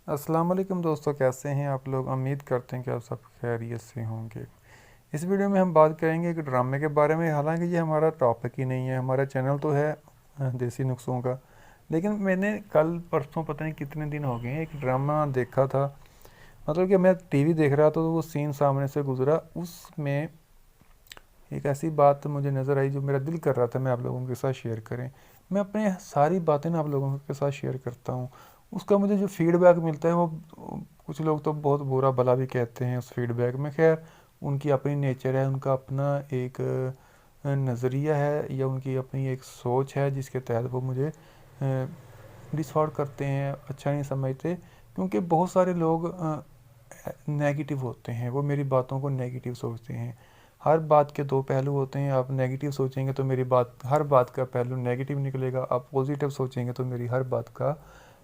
अस्सलाम वालेकुम दोस्तों, कैसे हैं आप लोग। उम्मीद करते हैं कि आप सब खैरियत से होंगे। इस वीडियो में हम बात करेंगे एक ड्रामे के बारे में। हालांकि ये हमारा टॉपिक ही नहीं है, हमारा चैनल तो है देसी नुस्खों का, लेकिन मैंने कल परसों पता नहीं कितने दिन हो गए हैं एक ड्रामा देखा था। मतलब कि मैं टीवी देख रहा था तो वो सीन सामने से गुजरा, उसमें एक ऐसी बात मुझे नज़र आई जो मेरा दिल कर रहा था मैं आप लोगों के साथ शेयर करें। मैं अपने सारी बातें ना आप लोगों के साथ शेयर करता हूँ। उसका मुझे जो फीडबैक मिलता है वो कुछ लोग तो बहुत बुरा भला भी कहते हैं उस फीडबैक में। खैर, उनकी अपनी नेचर है, उनका अपना एक नज़रिया है या उनकी अपनी एक सोच है जिसके तहत वो मुझे डिसऑर्ड करते हैं, अच्छा नहीं समझते। क्योंकि बहुत सारे लोग नेगेटिव होते हैं, वो मेरी बातों को नेगेटिव सोचते हैं। हर बात के दो पहलू होते हैं। आप नेगेटिव सोचेंगे तो मेरी बात, हर बात का पहलू नेगेटिव निकलेगा। आप पॉजिटिव सोचेंगे तो मेरी हर बात का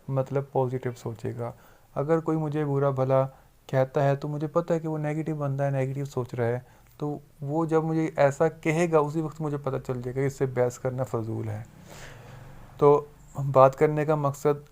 मतलब पॉजिटिव सोचेगा। अगर कोई मुझे बुरा भला कहता है तो मुझे पता है कि वो नेगेटिव बंदा है, नेगेटिव सोच रहा है। तो वो जब मुझे ऐसा कहेगा उसी वक्त मुझे पता चल जाएगा कि इससे बहस करना फजूल है। तो बात करने का मकसद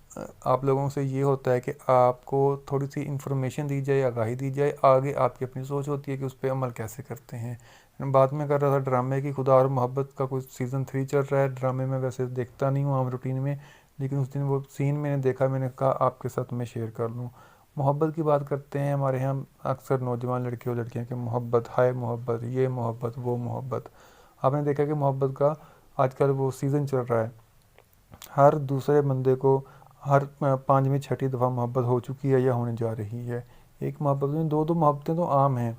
आप लोगों से ये होता है कि आपको थोड़ी सी इन्फॉर्मेशन दी जाए, आगाही दी जाए। आगे आपकी अपनी सोच होती है कि उस पर अमल कैसे करते हैं। बात में कर रहा था ड्रामे की, खुदा और मोहब्बत का कुछ सीज़न 3 चल रहा है। ड्रामे में वैसे देखता नहीं हूँ आम रूटीन में, लेकिन उस दिन वो सीन मैंने देखा, मैंने कहा आपके साथ मैं शेयर कर लूँ। मोहब्बत की बात करते हैं। हमारे यहाँ अक्सर नौजवान लड़के और लड़कियाँ की मोहब्बत, हाय मोहब्बत, ये मोहब्बत, वो मोहब्बत। आपने देखा कि मोहब्बत का आजकल वो सीज़न चल रहा है। हर दूसरे बंदे को हर पाँचवीं छठी दफ़ा मोहब्बत हो चुकी है या होने जा रही है। एक मोहब्बत में दो दो मोहब्बतें तो आम हैं।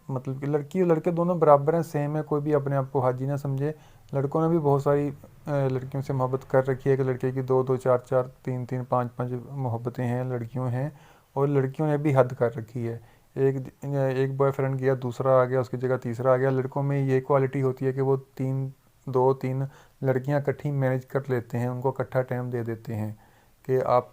मतलब कि लड़की और लड़के दोनों बराबर हैं, सेम है, कोई भी अपने आप को हाजी ना समझे। लड़कों ने भी बहुत सारी लड़कियों से मोहब्बत कर रखी है कि लड़के की दो दो, चार चार, तीन तीन, पाँच पाँच मोहब्बतें हैं, लड़कियों हैं। और लड़कियों ने भी हद कर रखी है। एक एक बॉयफ्रेंड गया, दूसरा आ गया, उसकी जगह तीसरा आ गया। लड़कों में ये क्वालिटी होती है कि वो दो तीन लड़कियां इकट्ठी मैनेज कर लेते हैं, उनको इकट्ठा टाइम दे देते हैं कि आप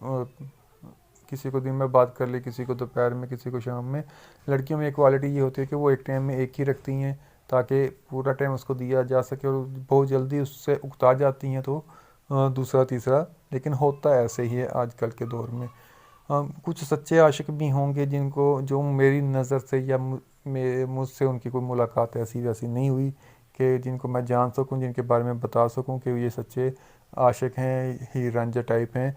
किसी को दिन में बात कर ले, किसी को दोपहर में, किसी को शाम में। लड़कियों में एक क्वालिटी ये होती है कि वो एक टाइम में एक ही रखती हैं ताकि पूरा टाइम उसको दिया जा सके, और बहुत जल्दी उससे उकता जाती हैं तो दूसरा तीसरा। लेकिन होता ऐसे ही है आजकल के दौर में। कुछ सच्चे आशिक भी होंगे जिनको, जो मेरी नज़र से या मुझसे उनकी कोई मुलाकात ऐसी वैसी नहीं हुई कि जिनको मैं जान सकूं, जिनके बारे में बता सकूं कि ये सच्चे आशिक हैं, ही रांझा टाइप हैं।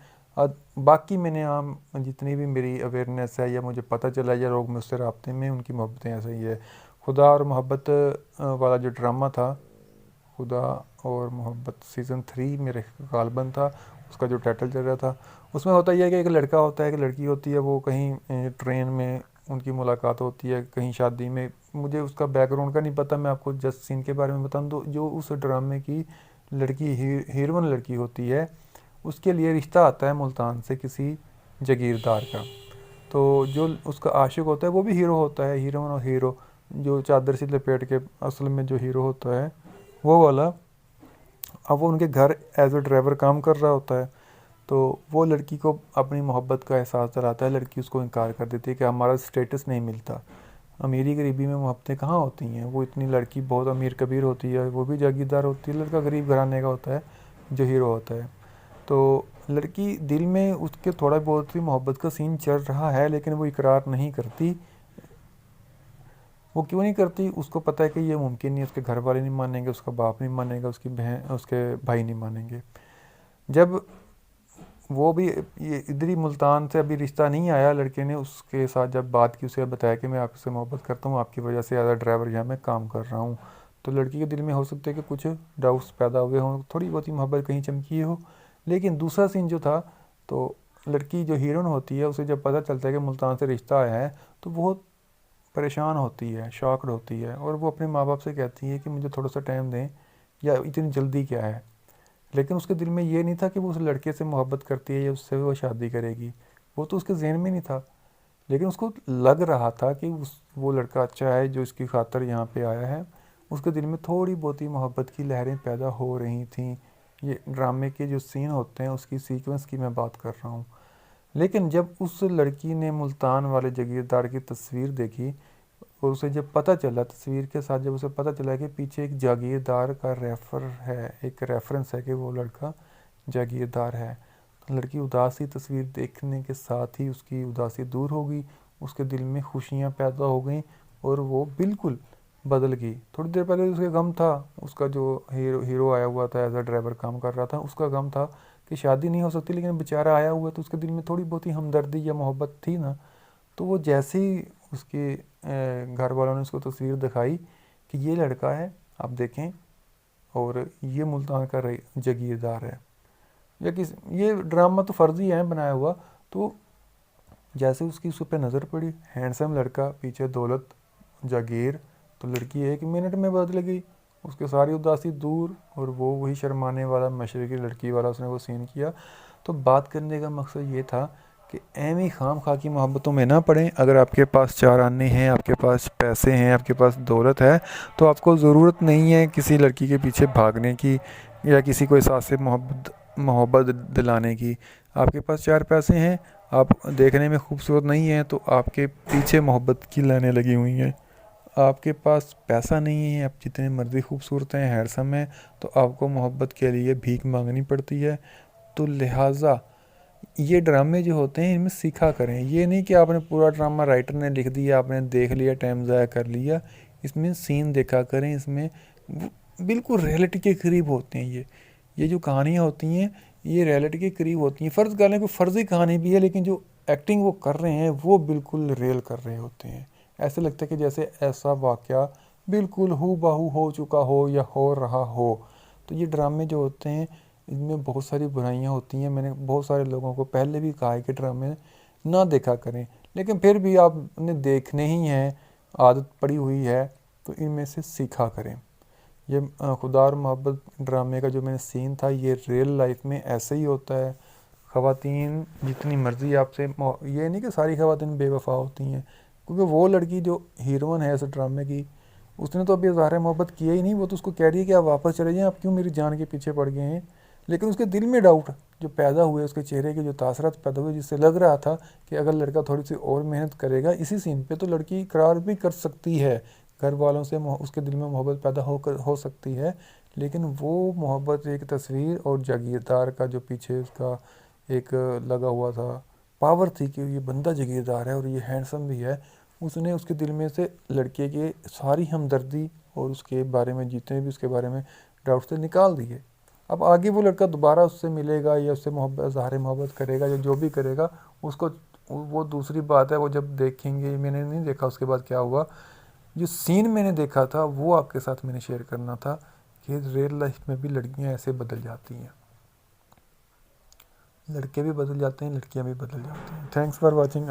बाकी मैंने आम जितनी भी मेरी अवेयरनेस है या मुझे पता चला या लोग मुझसे रबते में, उनकी मोहब्बतें ऐसा ही है। खुदा और मोहब्बत वाला जो ड्रामा था, खुदा और मोहब्बत सीज़न 3 मेरे गालबन था, उसका जो टाइटल चल रहा था, उसमें होता यह है कि एक लड़का होता है, एक लड़की होती है। वो कहीं ट्रेन में उनकी मुलाकात होती है, कहीं शादी में। मुझे उसका बैकग्राउंड का नहीं पता, मैं आपको जस्ट सीन के बारे में बताऊँ तो जो उस ड्रामे की लड़की हीरोइन लड़की होती है, उसके लिए रिश्ता आता है मुल्तान से किसी जागीरदार का। तो जो उसका आशिक होता है वो भी हीरो होता है, हीरोइन और हीरो, जो चादर से लपेट के असल में जो हीरो होता है वो वाला। अब वो उनके घर एज ए ड्राइवर काम कर रहा होता है। तो वो लड़की को अपनी मोहब्बत का एहसास दिलाता है। लड़की उसको इनकार कर देती है कि हमारा स्टेटस नहीं मिलता। अमीरी गरीबी में मोहब्बतें कहाँ होती हैं। वो इतनी लड़की बहुत अमीर कबीर होती है, वो भी जागीरदार होती है, लड़का गरीब घराने का होता है जो हीरो होता है। तो लड़की दिल में उसके थोड़ा बहुत ही मोहब्बत का सीन चल रहा है, लेकिन वो इकरार नहीं करती। वो क्यों नहीं करती, उसको पता है कि ये मुमकिन नहीं, उसके घर वाले नहीं मानेंगे, उसका बाप नहीं मानेगा, उसकी बहन, उसके भाई नहीं मानेंगे। जब वो भी ये इधर ही मुल्तान से अभी रिश्ता नहीं आया, लड़के ने उसके साथ जब बात की, उसे बताया कि मैं आपसे मोहब्बत करता हूँ, आपकी वजह से एज अ ड्राइवर यहाँ मैं काम कर रहा हूँ। तो लड़की के दिल में हो सकता है कि कुछ डाउट्स पैदा हुए हों, थोड़ी बहुत ही मोहब्बत कहीं चमकी हो। लेकिन दूसरा सीन जो था, तो लड़की जो हीरोइन होती है उसे जब पता चलता है कि मुल्तान से रिश्ता आया है तो बहुत परेशान होती है, शॉक्ड होती है, और वो अपने माँ बाप से कहती है कि मुझे थोड़ा सा टाइम दें, या इतनी जल्दी क्या है। लेकिन उसके दिल में ये नहीं था कि वो उस लड़के से मोहब्बत करती है या उससे वो शादी करेगी। वो तो उसके जहन में नहीं था। लेकिन उसको लग रहा था कि वो लड़का अच्छा है जो इसकी खातर यहाँ पे आया है। उसके दिल में थोड़ी बहुत ही मोहब्बत की लहरें पैदा हो रही थीं। ये ड्रामे के जो सीन होते हैं उसकी सीक्वेंस की मैं बात कर रहा हूँ। लेकिन जब उस लड़की ने मुल्तान वाले जागीरदार की तस्वीर देखी, और उसे जब पता चला, तस्वीर के साथ जब उसे पता चला कि पीछे एक जागीरदार का रेफर है, एक रेफरेंस है कि वो लड़का जागीरदार है, लड़की उदासी तस्वीर देखने के साथ ही उसकी उदासी दूर हो गई, उसके दिल में खुशियाँ पैदा हो गईं और वो बिल्कुल बदल गई। थोड़ी देर पहले उसके गम था, उसका जो हीरो आया हुआ था, एज अ ड्राइवर काम कर रहा था, उसका गम था कि शादी नहीं हो सकती, लेकिन बेचारा आया हुआ तो उसके दिल में थोड़ी बहुत ही हमदर्दी या मोहब्बत थी ना। तो वो जैसे ही उसके घर वालों ने उसको तस्वीर दिखाई कि ये लड़का है, आप देखें, और ये मुल्तान का जागीरदार है, या किस, ये ड्रामा तो फर्जी है बनाया हुआ। तो जैसे उसकी उस पर नज़र पड़ी, हैंडसम लड़का, पीछे दौलत, जागीर, तो लड़की 1 मिनट में बदल गई, उसके सारी उदासी दूर, और वो वही शर्माने वाला मशरकी लड़की वाला उसने वो सीन किया। तो बात करने का मकसद ये था कि एमी खाम खा की मोहब्बतों में ना पड़ें। अगर आपके पास 4 आने हैं, आपके पास पैसे हैं, आपके पास दौलत है, तो आपको ज़रूरत नहीं है किसी लड़की के पीछे भागने की या किसी को एहसास से मोहब्बत दिलाने की। आपके पास 4 पैसे हैं, आप देखने में खूबसूरत नहीं हैं, तो आपके पीछे मोहब्बत की लाइनें लगी हुई हैं। आपके पास पैसा नहीं है, आप जितने मर्ज़ी खूबसूरत हैं, हैंडसम हैं, तो आपको मोहब्बत के लिए भीख मांगनी पड़ती है। तो लिहाजा ये ड्रामे जो होते हैं इनमें सीखा करें। ये नहीं कि आपने पूरा ड्रामा राइटर ने लिख दिया, आपने देख लिया, टाइम ज़ाया कर लिया। इसमें सीन देखा करें, इसमें बिल्कुल रियलिटी के करीब होते हैं। ये जो कहानियाँ होती हैं ये रियलिटी के करीब होती हैं। फ़र्ज़ कर लें कोई फ़र्ज़ी कहानी भी है, लेकिन जो एक्टिंग वो कर रहे हैं वो बिल्कुल रियल कर रहे होते हैं। ऐसे लगता है कि जैसे ऐसा वाक़या बिल्कुल हू बहू हो चुका हो या हो रहा हो। तो ये ड्रामे जो होते हैं इनमें बहुत सारी बुराइयां होती हैं। मैंने बहुत सारे लोगों को पहले भी कहा है कि ड्रामे ना देखा करें, लेकिन फिर भी आपने देखने ही हैं, आदत पड़ी हुई है, तो इनमें से सीखा करें। ये खुदा और मोहब्बत ड्रामे का जो मैंने सीन था, ये रियल लाइफ में ऐसे ही होता है। ख़वातीन जितनी मर्ज़ी आपसे, ये नहीं कि सारी ख़वातीन बेवफा होती हैं, क्योंकि वो लड़की जो हीरोइन है इस ड्रामे की, उसने तो अभी इज़हार मोहब्बत किया ही नहीं। वो तो उसको कह रही है कि आप वापस चले जाएं, आप क्यों मेरी जान के पीछे पड़ गए हैं। लेकिन उसके दिल में डाउट जो पैदा हुए, उसके चेहरे के जो तासरात पैदा हुए, जिससे लग रहा था कि अगर लड़का थोड़ी सी और मेहनत करेगा इसी सीन पे तो लड़की इकरार भी कर सकती है, घर वालों से उसके दिल में मोहब्बत पैदा हो सकती है। लेकिन वो मोहब्बत एक तस्वीर और जागीरदार का जो पीछे उसका एक लगा हुआ था पावर थी कि ये बंदा जागीरदार है और ये हैंडसम भी है, उसने उसके दिल में से लड़के की सारी हमदर्दी और उसके बारे में जितने भी उसके बारे में डाउट्स थे निकाल दिए। अब आगे वो लड़का दोबारा उससे मिलेगा या उससे इज़हार मोहब्बत करेगा या जो भी करेगा, उसको वो दूसरी बात है, वो जब देखेंगे। मैंने नहीं देखा उसके बाद क्या हुआ। जो सीन मैंने देखा था वो आपके साथ मैंने शेयर करना था कि रियल लाइफ में भी लड़कियां ऐसे बदल जाती हैं, लड़के भी बदल जाते हैं, लड़कियां भी बदल जाती हैं। Thanks for watching.